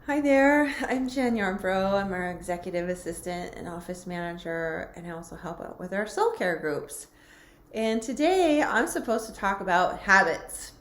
Hi there, I'm Jen Yarbrough. I'm our executive assistant and office manager, and I also help out with our soul care groups. And today I'm supposed to talk about habits.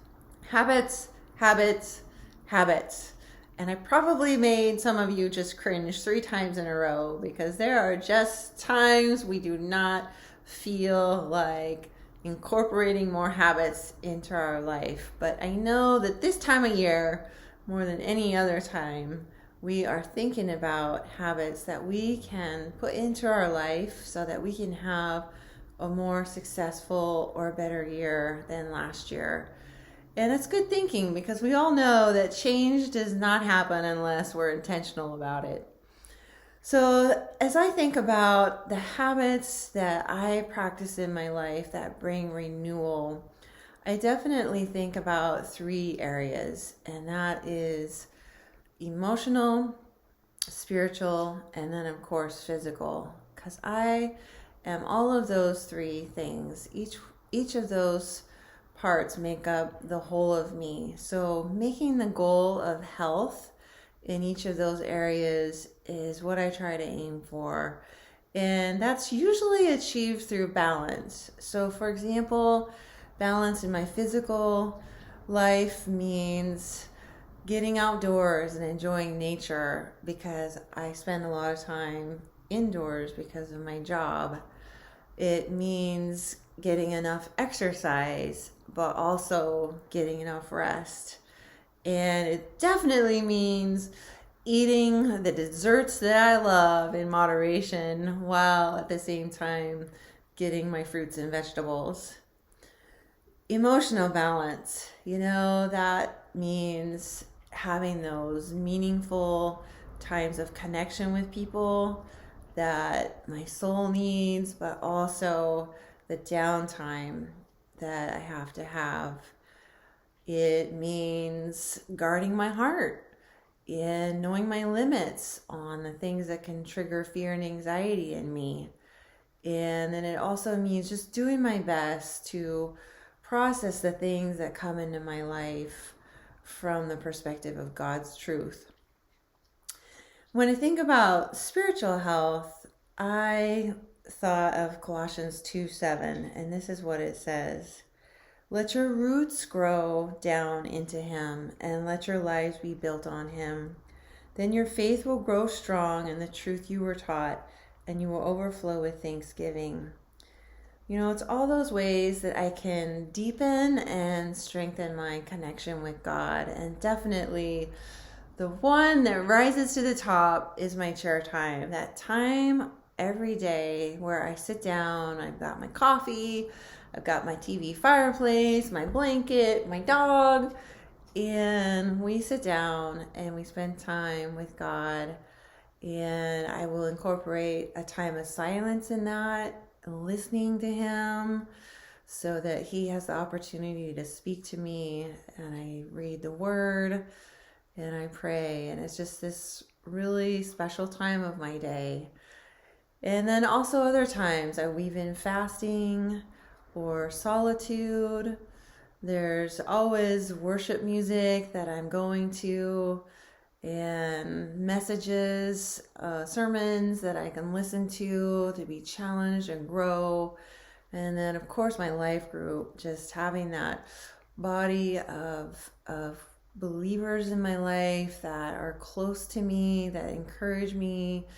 Habits, habits, habits. And I probably made some of you just cringe 3 times in a row because there are just times we do not feel like incorporating more habits into our life. But I know that this time of year, more than any other time, we are thinking about habits that we can put into our life so that we can have a more successful or better year than last year. And it's good thinking because we all know that change does not happen unless we're intentional about it. So, as I think about the habits that I practice in my life that bring renewal, I definitely think about 3 areas, and that is emotional, spiritual, and then, of course, physical. Because I am all of those 3 things. Each of those parts make up the whole of me. So, making the goal of health in each of those areas is what I try to aim for. And that's usually achieved through balance. So, for example, balance in my physical life means getting outdoors and enjoying nature because I spend a lot of time indoors because of my job. It means getting enough exercise, but also getting enough rest. And it definitely means eating the desserts that I love in moderation while at the same time getting my fruits and vegetables. Emotional balance, that means having those meaningful times of connection with people that my soul needs, but also the downtime that I have to have. It means guarding my heart and knowing my limits on the things that can trigger fear and anxiety in me. And then it also means just doing my best to process the things that come into my life from the perspective of God's truth. When I think about spiritual health, I thought of Colossians 2:7, and this is what it says. Let your roots grow down into him, and let your lives be built on him. Then your faith will grow strong in the truth you were taught, and you will overflow with thanksgiving. It's all those ways that I can deepen and strengthen my connection with God. And definitely the one that rises to the top is my chair time. That time every day where I sit down, I've got my coffee, I've got my TV fireplace, my blanket, my dog, and we sit down and we spend time with God. And I will incorporate a time of silence in that, listening to him so that he has the opportunity to speak to me. And I read the word and I pray. And it's just this really special time of my day. And then also other times I weave in fasting or solitude. There's always worship music that I'm going to, and messages, sermons that I can listen to be challenged and grow. And then, of course, my life group, just having that body of believers in my life that are close to me, that encourage me,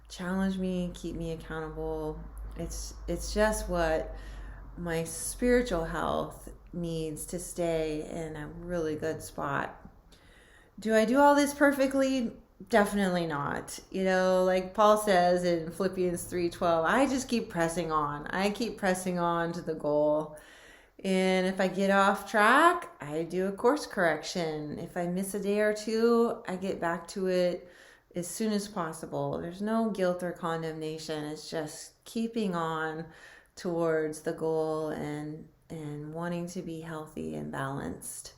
challenge me, keep me accountable. It's just what my spiritual health needs to stay in a really good spot. Do I do all this perfectly? Definitely not. Like Paul says in Philippians 3:12, I just keep pressing on. I keep pressing on to the goal. And if I get off track, I do a course correction. If I miss a day or two, I get back to it as soon as possible. There's no guilt or condemnation. It's just keeping on towards the goal and wanting to be healthy and balanced.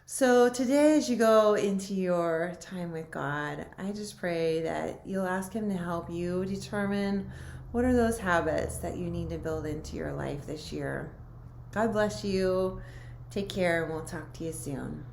So today, as you go into your time with God, I just pray that you'll ask him to help you determine what are those habits that you need to build into your life this year. God bless you. Take care, and we'll talk to you soon.